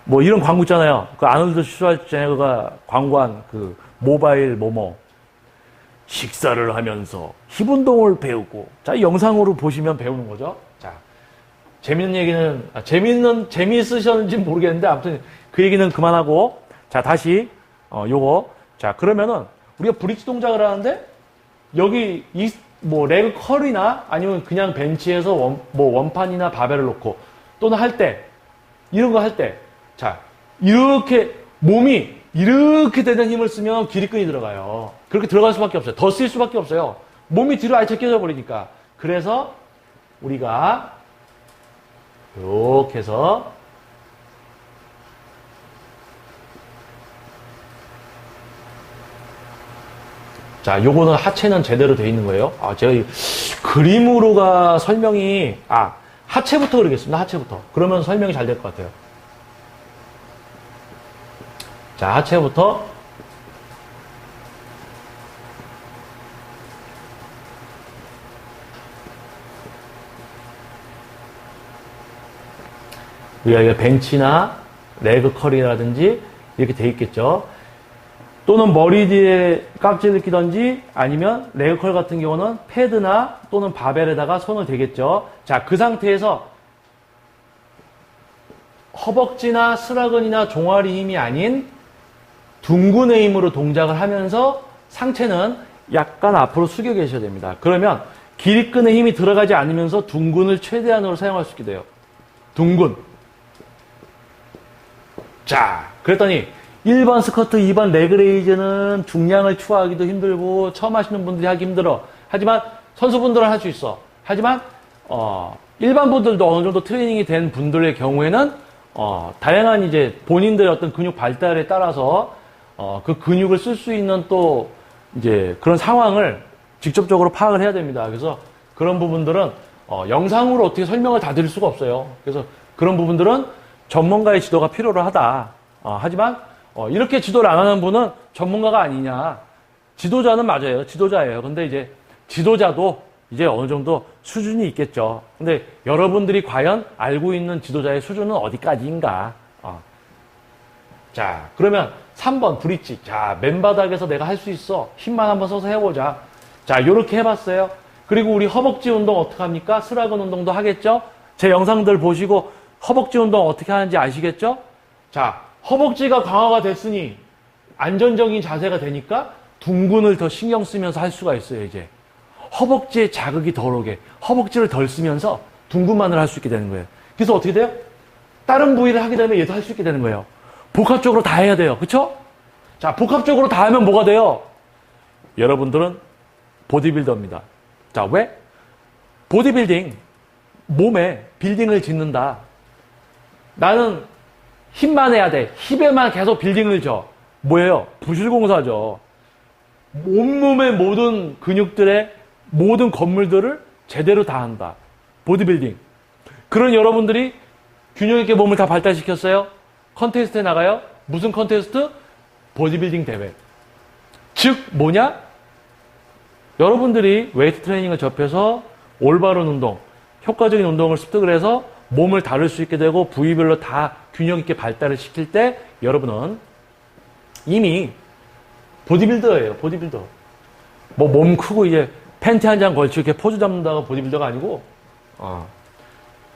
Speaker 1: 뭐 이런 광고 있잖아요. 그 아놀드 슈왈제네거가 광고한 그 모바일 뭐뭐. 식사를 하면서 힙 운동을 배우고. 자, 영상으로 보시면 배우는 거죠. 자, 재밌는 얘기는, 재미있으셨는지 모르겠는데, 아무튼 그 얘기는 그만하고. 자, 다시, 요거. 자, 그러면은, 우리가 브릿지 동작을 하는데, 여기, 레그 컬이나 아니면 그냥 벤치에서 원판이나 바벨을 놓고, 또는 할 때, 이런 거 할 때, 자, 이렇게, 몸이 이렇게 되는 힘을 쓰면 기립근이 들어가요. 그렇게 들어갈 수밖에 없어요. 더 쓸 수밖에 없어요. 몸이 뒤로 아예 제껴져 버리니까. 그래서, 우리가, 이렇게 해서, 자, 요거는 하체는 제대로 돼 있는 거예요. 제가 그림으로가 설명이, 하체부터 그리겠습니다. 하체부터. 그러면 설명이 잘 될 것 같아요. 자, 하체부터. 우리가 벤치나 레그 컬이라든지 이렇게 돼 있겠죠. 또는 머리 뒤에 깍지를 끼던지 아니면 레그컬 같은 경우는 패드나 또는 바벨에다가 손을 대겠죠. 자, 그 상태에서 허벅지나 스라근이나 종아리 힘이 아닌 둥근의 힘으로 동작을 하면서 상체는 약간 앞으로 숙여 계셔야 됩니다. 그러면 기립근의 힘이 들어가지 않으면서 둥근을 최대한으로 사용할 수 있게 돼요. 둥근. 자, 그랬더니 1번 스쿼트, 2번 레그레이즈는 중량을 추가하기도 힘들고 처음 하시는 분들이 하기 힘들어. 하지만 선수분들은 할 수 있어. 하지만 일반 분들도 어느 정도 트레이닝이 된 분들의 경우에는 다양한 이제 본인들의 어떤 근육 발달에 따라서 그 근육을 쓸 수 있는 또 이제 그런 상황을 직접적으로 파악을 해야 됩니다. 그래서 그런 부분들은 영상으로 어떻게 설명을 다 드릴 수가 없어요. 그래서 그런 부분들은 전문가의 지도가 필요로 하다. 하지만 이렇게 지도를 안 하는 분은 전문가가 아니냐. 지도자는 맞아요. 지도자예요. 근데 이제 지도자도 이제 어느 정도 수준이 있겠죠. 근데 여러분들이 과연 알고 있는 지도자의 수준은 어디까지인가? 자, 그러면 3번 브릿지. 자, 맨바닥에서 내가 할 수 있어. 힘만 한번 써서 해보자. 자, 요렇게 해봤어요. 그리고 우리 허벅지 운동 어떻게 합니까? 스라근 운동도 하겠죠? 제 영상들 보시고 허벅지 운동 어떻게 하는지 아시겠죠? 자, 허벅지가 강화가 됐으니 안전적인 자세가 되니까 둥근을 더 신경 쓰면서 할 수가 있어요, 이제. 허벅지에 자극이 덜 오게, 허벅지를 덜 쓰면서 둥근만을 할 수 있게 되는 거예요. 그래서 어떻게 돼요? 다른 부위를 하게 되면 얘도 할 수 있게 되는 거예요. 복합적으로 다 해야 돼요. 그쵸? 자, 복합적으로 다 하면 뭐가 돼요? 여러분들은 보디빌더입니다. 자, 왜? 보디빌딩, 몸에 빌딩을 짓는다. 나는 힘만 해야 돼. 힙에만 계속 빌딩을 줘. 뭐예요? 부실공사죠. 온몸의 모든 근육들의 모든 건물들을 제대로 다 한다. 보디빌딩. 그런 여러분들이 균형 있게 몸을 다 발달시켰어요? 컨테스트에 나가요? 무슨 컨테스트? 보디빌딩 대회. 즉 뭐냐? 여러분들이 웨이트 트레이닝을 접해서 올바른 운동, 효과적인 운동을 습득을 해서 몸을 다룰 수 있게 되고 부위별로 다 균형 있게 발달을 시킬 때 여러분은 이미 보디빌더예요. 보디빌더. 뭐 몸 크고 이제 팬티 한 장 걸치고 이렇게 포즈 잡는다가 보디빌더가 아니고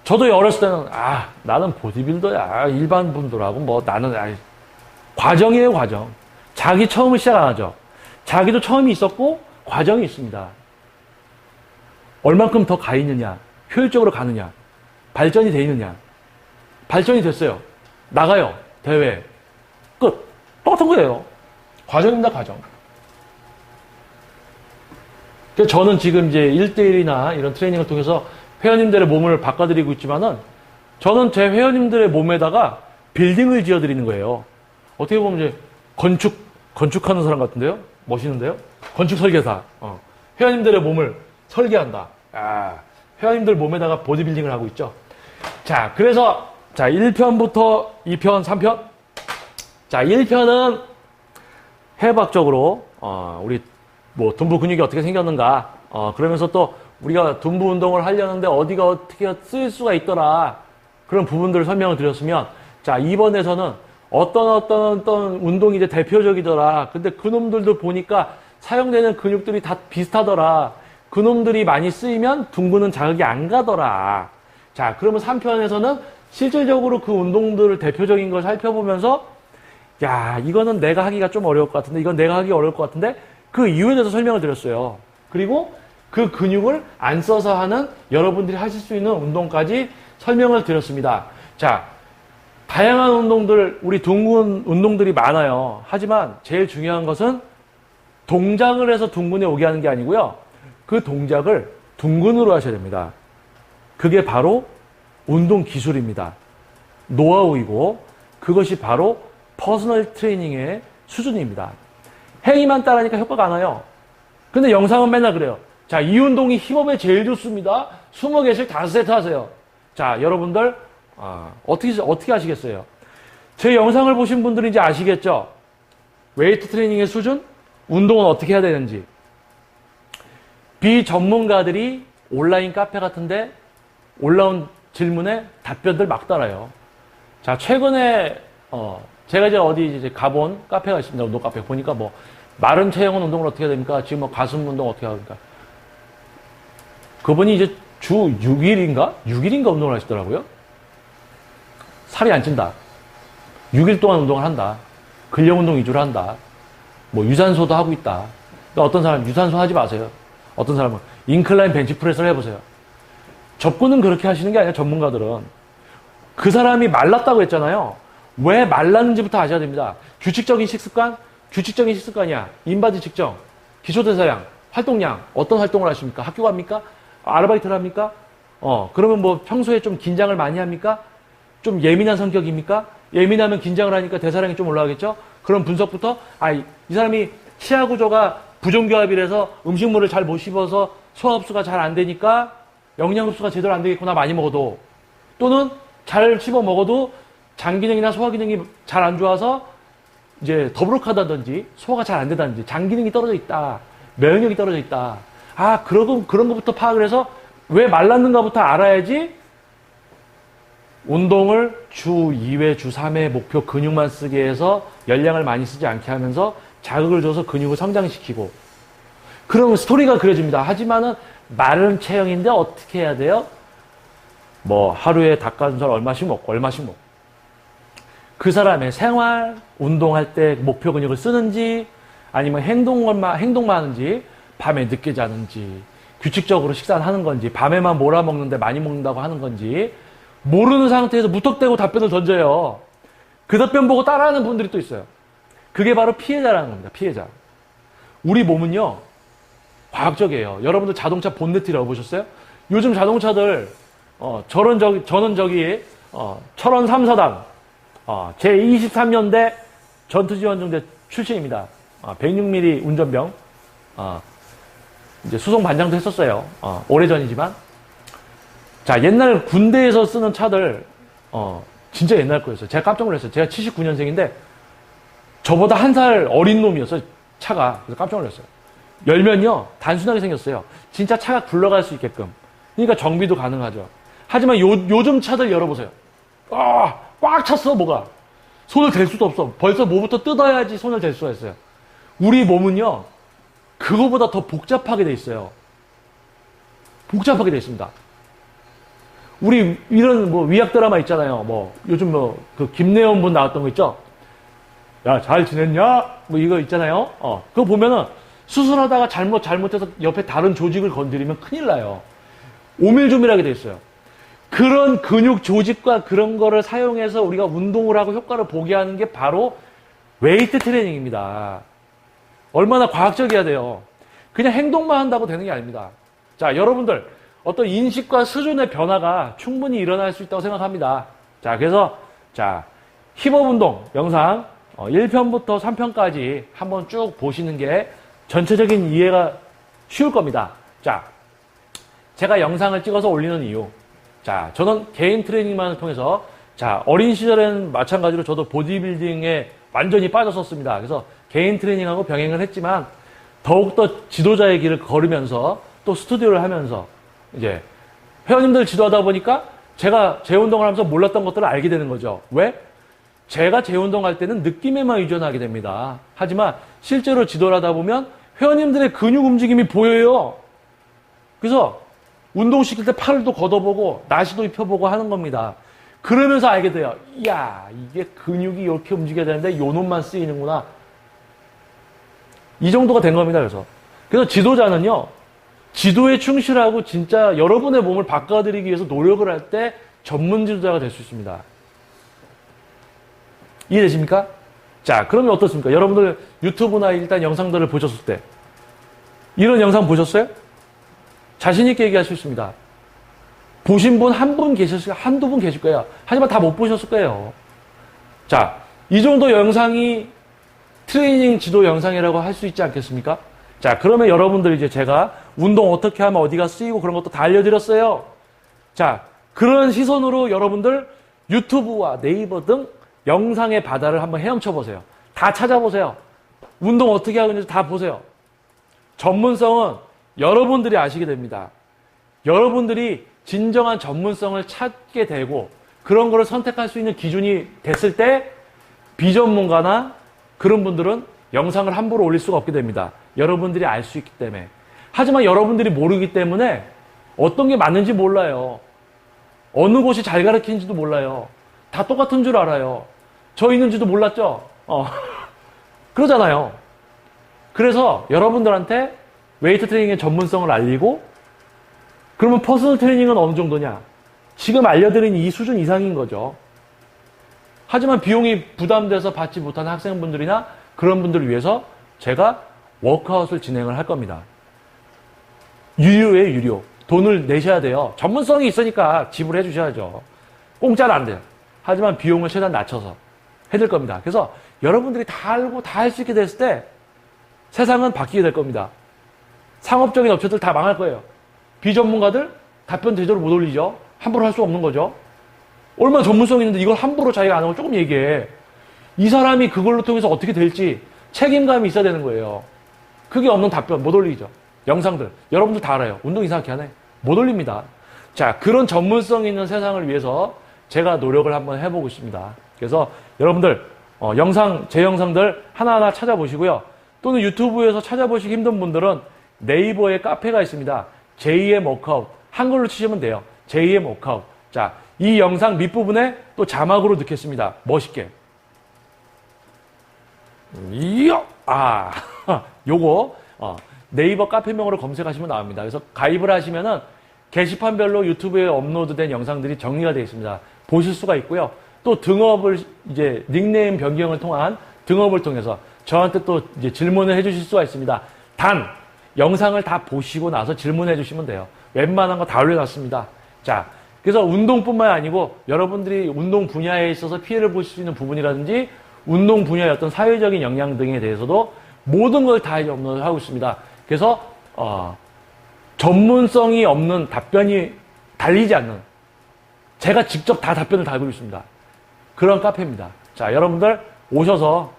Speaker 1: 저도 어렸을 때는, 나는 보디빌더야. 일반 분들하고 뭐 나는, 과정이에요, 과정. 자기 처음을 시작 안 하죠. 자기도 처음이 있었고, 과정이 있습니다. 얼만큼 더 가 있느냐, 효율적으로 가느냐, 발전이 돼 있느냐. 발전이 됐어요. 나가요. 대회. 끝. 똑같은 거예요. 과정입니다, 과정. 그래서 저는 지금 이제 1대1이나 이런 트레이닝을 통해서 회원님들의 몸을 바꿔드리고 있지만은 저는 제 회원님들의 몸에다가 빌딩을 지어드리는 거예요. 어떻게 보면 이제 건축하는 사람 같은데요? 멋있는데요? 건축 설계사. 회원님들의 몸을 설계한다. 회원님들 몸에다가 보디빌딩을 하고 있죠. 자, 그래서, 1편부터 2편, 3편. 자, 1편은 해부학적으로, 우리, 둔부 근육이 어떻게 생겼는가. 그러면서 또 우리가 둔부 운동을 하려는데 어디가 어떻게 쓰일 수가 있더라. 그런 부분들을 설명을 드렸으면, 자, 2번에서는 어떤 운동이 이제 대표적이더라. 근데 그놈들도 보니까 사용되는 근육들이 다 비슷하더라. 그놈들이 많이 쓰이면 둔부는 자극이 안 가더라. 자, 그러면 3편에서는 실질적으로 그 운동들을 대표적인 걸 살펴보면서 야, 이거는 내가 하기가 좀 어려울 것 같은데 이건 내가 하기 어려울 것 같은데 그 이유에 대해서 설명을 드렸어요. 그리고 그 근육을 안 써서 하는 여러분들이 하실 수 있는 운동까지 설명을 드렸습니다. 자, 다양한 운동들, 우리 둥근 운동들이 많아요. 하지만 제일 중요한 것은 동작을 해서 둥근에 오게 하는 게 아니고요. 그 동작을 둥근으로 하셔야 됩니다. 그게 바로 운동 기술입니다. 노하우이고 그것이 바로 퍼스널 트레이닝의 수준입니다. 행위만 따라하니까 효과가 안 와요. 근데 영상은 맨날 그래요. 자, 이 운동이 힙업에 제일 좋습니다. 20개씩 5세트 하세요. 자, 여러분들 어떻게 하시겠어요? 제 영상을 보신 분들은 이제 아시겠죠? 웨이트 트레이닝의 수준? 운동은 어떻게 해야 되는지. 비전문가들이 온라인 카페 같은데 올라온 질문에 답변들 막 달아요. 자, 최근에 제가 이제 어디 이제 가본 카페가 있습니다. 운동 카페 보니까 뭐 마른 체형은 운동을 어떻게 해야 됩니까? 지금 뭐 가슴 운동 어떻게 합니까? 그분이 이제 주 6일인가 운동을 하시더라고요. 살이 안 찐다. 6일 동안 운동을 한다. 근력 운동 위주로 한다. 뭐 유산소도 하고 있다. 그러니까 어떤 사람은 유산소 하지 마세요. 어떤 사람은 인클라인 벤치프레스를 해보세요. 접근은 그렇게 하시는 게 아니라 전문가들은 그 사람이 말랐다고 했잖아요. 왜 말랐는지부터 아셔야 됩니다. 규칙적인 식습관이야. 인바디 측정, 기초대사량, 활동량, 어떤 활동을 하십니까? 학교 갑니까? 아르바이트를 합니까? 그러면 뭐 평소에 좀 긴장을 많이 합니까? 좀 예민한 성격입니까? 예민하면 긴장을 하니까 대사량이 좀 올라가겠죠? 그런 분석부터, 이 사람이 치아 구조가 부정교합이라서 음식물을 잘 못 씹어서 소화 흡수가 잘 안 되니까 영양 흡수가 제대로 안 되겠구나, 많이 먹어도. 또는 잘 씹어 먹어도 장 기능이나 소화 기능이 잘 안 좋아서 이제 더부룩하다든지 소화가 잘 안 되다든지 장 기능이 떨어져 있다. 면역력이 떨어져 있다. 그런 것부터 파악을 해서 왜 말랐는가부터 알아야지 운동을 주 2회, 주 3회 목표 근육만 쓰게 해서 열량을 많이 쓰지 않게 하면서 자극을 줘서 근육을 성장시키고 그러면 스토리가 그려집니다. 하지만은 마른 체형인데 어떻게 해야 돼요? 뭐 하루에 닭가슴살 얼마씩 먹고 그 사람의 생활, 운동할 때 목표 근육을 쓰는지 아니면 행동만 하는지 밤에 늦게 자는지 규칙적으로 식사를 하는 건지 밤에만 몰아먹는데 많이 먹는다고 하는 건지 모르는 상태에서 무턱대고 답변을 던져요. 그 답변 보고 따라하는 분들이 또 있어요. 그게 바로 피해자라는 겁니다. 피해자. 우리 몸은요. 과학적이에요. 여러분들 자동차 본네트 열어보셨어요? 요즘 자동차들 저는 저기 철원 3사단 제23년대 전투지원중대 출신입니다. 106mm 운전병 이제 수송 반장도 했었어요. 오래전이지만 자, 옛날 군대에서 쓰는 차들 진짜 옛날 거였어요. 제가 깜짝 놀랐어요. 제가 79년생인데 저보다 한 살 어린 놈이었어요. 차가. 그래서 깜짝 놀랐어요. 열면요 단순하게 생겼어요. 진짜 차가 굴러갈 수 있게끔. 그러니까 정비도 가능하죠. 하지만 요즘 차들 열어보세요. 꽉 찼어 뭐가. 손을 댈 수도 없어. 벌써 뭐부터 뜯어야지 손을 댈 수가 있어요. 우리 몸은요 그거보다 더 복잡하게 돼 있어요. 복잡하게 돼 있습니다. 우리 이런 뭐 위약 드라마 있잖아요. 뭐 요즘 뭐 그 김래원 분 나왔던 거 있죠? 야, 잘 지냈냐? 뭐 이거 있잖아요. 그거 보면은 수술하다가 잘못해서 옆에 다른 조직을 건드리면 큰일 나요. 오밀조밀하게 돼 있어요. 그런 근육 조직과 그런 거를 사용해서 우리가 운동을 하고 효과를 보게 하는 게 바로 웨이트 트레이닝입니다. 얼마나 과학적이어야 돼요. 그냥 행동만 한다고 되는 게 아닙니다. 자, 여러분들 어떤 인식과 수준의 변화가 충분히 일어날 수 있다고 생각합니다. 자, 그래서 자, 힙업 운동 영상 1편부터 3편까지 한번 쭉 보시는 게 전체적인 이해가 쉬울 겁니다. 자, 제가 영상을 찍어서 올리는 이유. 자, 저는 개인 트레이닝만을 통해서 자, 어린 시절엔 마찬가지로 저도 보디빌딩에 완전히 빠졌었습니다. 그래서 개인 트레이닝하고 병행을 했지만 더욱더 지도자의 길을 걸으면서 또 스튜디오를 하면서 이제 회원님들 지도하다 보니까 제가 재운동을 하면서 몰랐던 것들을 알게 되는 거죠. 왜? 제가 재운동할 때는 느낌에만 의존하게 됩니다. 하지만 실제로 지도를 하다 보면 회원님들의 근육 움직임이 보여요. 그래서 운동시킬 때 팔도 걷어보고 나시도 입혀보고 하는 겁니다. 그러면서 알게 돼요. 이야, 이게 근육이 이렇게 움직여야 되는데 요 놈만 쓰이는구나. 이 정도가 된 겁니다. 그래서 지도자는요, 지도에 충실하고 진짜 여러분의 몸을 바꿔드리기 위해서 노력을 할 때 전문 지도자가 될 수 있습니다. 이해되십니까? 자, 그러면 어떻습니까? 여러분들 유튜브나 일단 영상들을 보셨을 때 이런 영상 보셨어요? 자신 있게 얘기할 수 있습니다. 보신 분 한 분 계셨을, 한두 분 계실 거예요. 하지만 다 못 보셨을 거예요. 자, 이 정도 영상이 트레이닝 지도 영상이라고 할 수 있지 않겠습니까? 자, 그러면 여러분들 이제 제가 운동 어떻게 하면 어디가 쓰이고 그런 것도 다 알려드렸어요. 자, 그런 시선으로 여러분들 유튜브와 네이버 등 영상의 바다를 한번 헤엄쳐 보세요. 다 찾아보세요. 운동 어떻게 하는지 다 보세요. 전문성은 여러분들이 아시게 됩니다. 여러분들이 진정한 전문성을 찾게 되고 그런 거를 선택할 수 있는 기준이 됐을 때 비전문가나 그런 분들은 영상을 함부로 올릴 수가 없게 됩니다. 여러분들이 알 수 있기 때문에. 하지만 여러분들이 모르기 때문에 어떤 게 맞는지 몰라요. 어느 곳이 잘 가르치는지도 몰라요. 다 똑같은 줄 알아요. 저 있는지도 몰랐죠? 그러잖아요. 그래서 여러분들한테 웨이트 트레이닝의 전문성을 알리고 그러면 퍼스널 트레이닝은 어느 정도냐? 지금 알려드린 이 수준 이상인 거죠. 하지만 비용이 부담돼서 받지 못하는 학생분들이나 그런 분들을 위해서 제가 워크아웃을 진행을 할 겁니다. 유료예요, 유료. 돈을 내셔야 돼요. 전문성이 있으니까 지불해 주셔야죠. 공짜는 안 돼요. 하지만 비용을 최대한 낮춰서 해드릴 겁니다. 그래서 여러분들이 다 알고 다 할 수 있게 됐을 때 세상은 바뀌게 될 겁니다. 상업적인 업체들 다 망할 거예요. 비전문가들 답변 제대로 못 올리죠. 함부로 할 수 없는 거죠. 얼마나 전문성 있는데 이걸 함부로 자기가 안 하고 조금 얘기해. 이 사람이 그걸로 통해서 어떻게 될지 책임감이 있어야 되는 거예요. 그게 없는 답변 못 올리죠. 영상들 여러분들 다 알아요. 운동 이상하게 하네. 못 올립니다. 자, 그런 전문성 있는 세상을 위해서 제가 노력을 한번 해보고 있습니다. 그래서 여러분들 제 영상들 하나하나 찾아보시고요. 또는 유튜브에서 찾아보시기 힘든 분들은 네이버에 카페가 있습니다. JM 워크아웃 한글로 치시면 돼요. JM 워크아웃. 자, 이 영상 밑부분에 또 자막으로 넣겠습니다. 멋있게. 이요! 요거 네이버 카페명으로 검색하시면 나옵니다. 그래서 가입을 하시면은 게시판별로 유튜브에 업로드된 영상들이 정리가 되어 있습니다. 보실 수가 있고요. 또 등업을 이제 닉네임 변경을 통한 등업을 통해서 저한테 또 이제 질문을 해주실 수가 있습니다. 단 영상을 다 보시고 나서 질문해 주시면 돼요. 웬만한 거 다 올려놨습니다. 자, 그래서 운동뿐만 아니고 여러분들이 운동 분야에 있어서 피해를 보실 수 있는 부분이라든지 운동 분야의 어떤 사회적인 영향 등에 대해서도 모든 걸 다 업로드하고 있습니다. 그래서 전문성이 없는 답변이 달리지 않는 제가 직접 다 답변을 달고 있습니다. 그런 카페입니다. 자, 여러분들 오셔서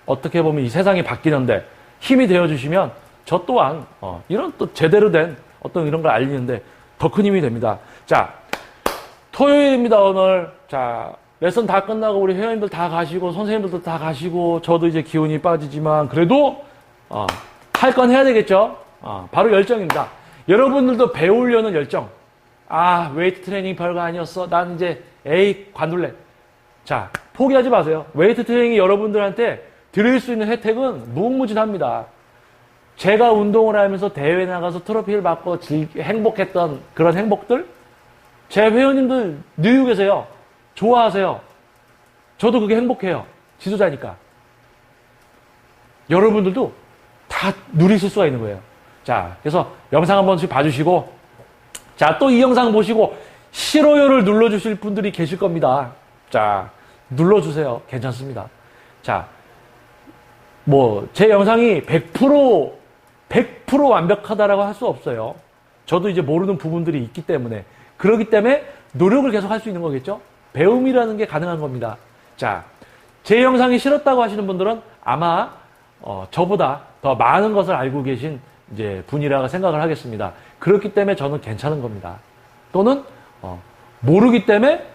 Speaker 1: 어떻게 보면 이 세상이 바뀌는데 힘이 되어주시면 저 또한 이런 또 제대로 된 어떤 이런 걸 알리는데 더 큰 힘이 됩니다. 자, 토요일입니다, 오늘. 자, 레슨 다 끝나고 우리 회원님들 다 가시고 선생님들도 다 가시고 저도 이제 기운이 빠지지만 그래도 할 건 해야 되겠죠. 바로 열정입니다. 여러분들도 배우려는 열정, 아, 웨이트 트레이닝 별거 아니었어. 난 이제 에이 관둘래. 자, 포기하지 마세요. 웨이트 트레이닝이 여러분들한테 드릴 수 있는 혜택은 무궁무진합니다. 제가 운동을 하면서 대회 나가서 트로피를 받고 행복했던 그런 행복들, 제 회원님들 뉴욕에서요. 좋아하세요. 저도 그게 행복해요. 지도자니까. 여러분들도 다 누리실 수가 있는 거예요. 자, 그래서 영상 한 번씩 봐주시고, 자, 또 이 영상 보시고 싫어요를 눌러주실 분들이 계실 겁니다. 자, 눌러주세요. 괜찮습니다. 자, 뭐 제 영상이 100% 완벽하다라고 할 수 없어요. 저도 이제 모르는 부분들이 있기 때문에, 그렇기 때문에 노력을 계속 할 수 있는 거겠죠. 배움이라는 게 가능한 겁니다. 자, 제 영상이 싫었다고 하시는 분들은 아마 저보다 더 많은 것을 알고 계신 이제 분이라고 생각을 하겠습니다. 그렇기 때문에 저는 괜찮은 겁니다. 또는 모르기 때문에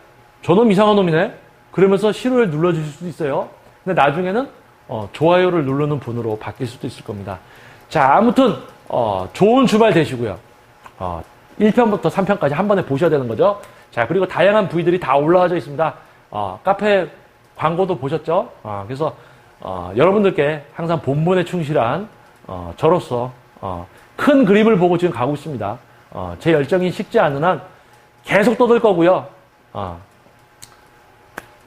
Speaker 1: 저놈 이상한 놈이네 그러면서 싫어요를 눌러주실 수도 있어요. 근데 나중에는 좋아요를 누르는 분으로 바뀔 수도 있을 겁니다. 자, 아무튼 좋은 주말 되시고요. 1편부터 3편까지 한 번에 보셔야 되는 거죠. 자, 그리고 다양한 부위들이 다 올라와져 있습니다. 카페 광고도 보셨죠? 그래서 여러분들께 항상 본분에 충실한 저로서 큰 그림을 보고 지금 가고 있습니다. 제 열정이 식지 않는 한 계속 떠들 거고요.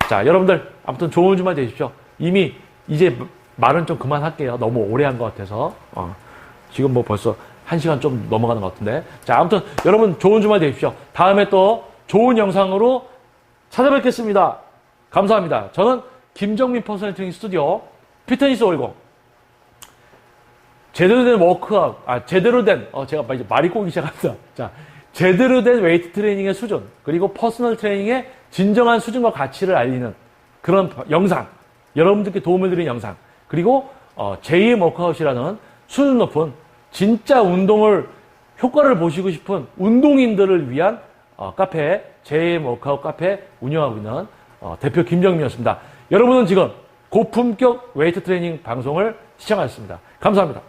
Speaker 1: 자, 여러분들 아무튼 좋은 주말 되십시오. 이미 이제 말은 좀 그만할게요. 너무 오래 한 것 같아서. 지금 뭐 벌써 1시간 좀 넘어가는 것 같은데. 자, 아무튼 여러분 좋은 주말 되십시오. 다음에 또 좋은 영상으로 찾아뵙겠습니다. 감사합니다. 저는 김정민 퍼스널 트레이닝 스튜디오 피트니스 510 제대로 된 워크아웃, 제대로 된, 제가 이제 말이 꼬이기 시작합니다. 자, 제대로 된 웨이트 트레이닝의 수준, 그리고 퍼스널 트레이닝의 진정한 수준과 가치를 알리는 그런 영상, 여러분들께 도움을 드리는 영상, 그리고 제2의 워크아웃이라는 수준 높은 진짜 운동을, 효과를 보시고 싶은 운동인들을 위한 카페, 제2의 워크아웃 카페 운영하고 있는 대표 김정민이었습니다. 여러분은 지금 고품격 웨이트 트레이닝 방송을 시청하셨습니다. 감사합니다.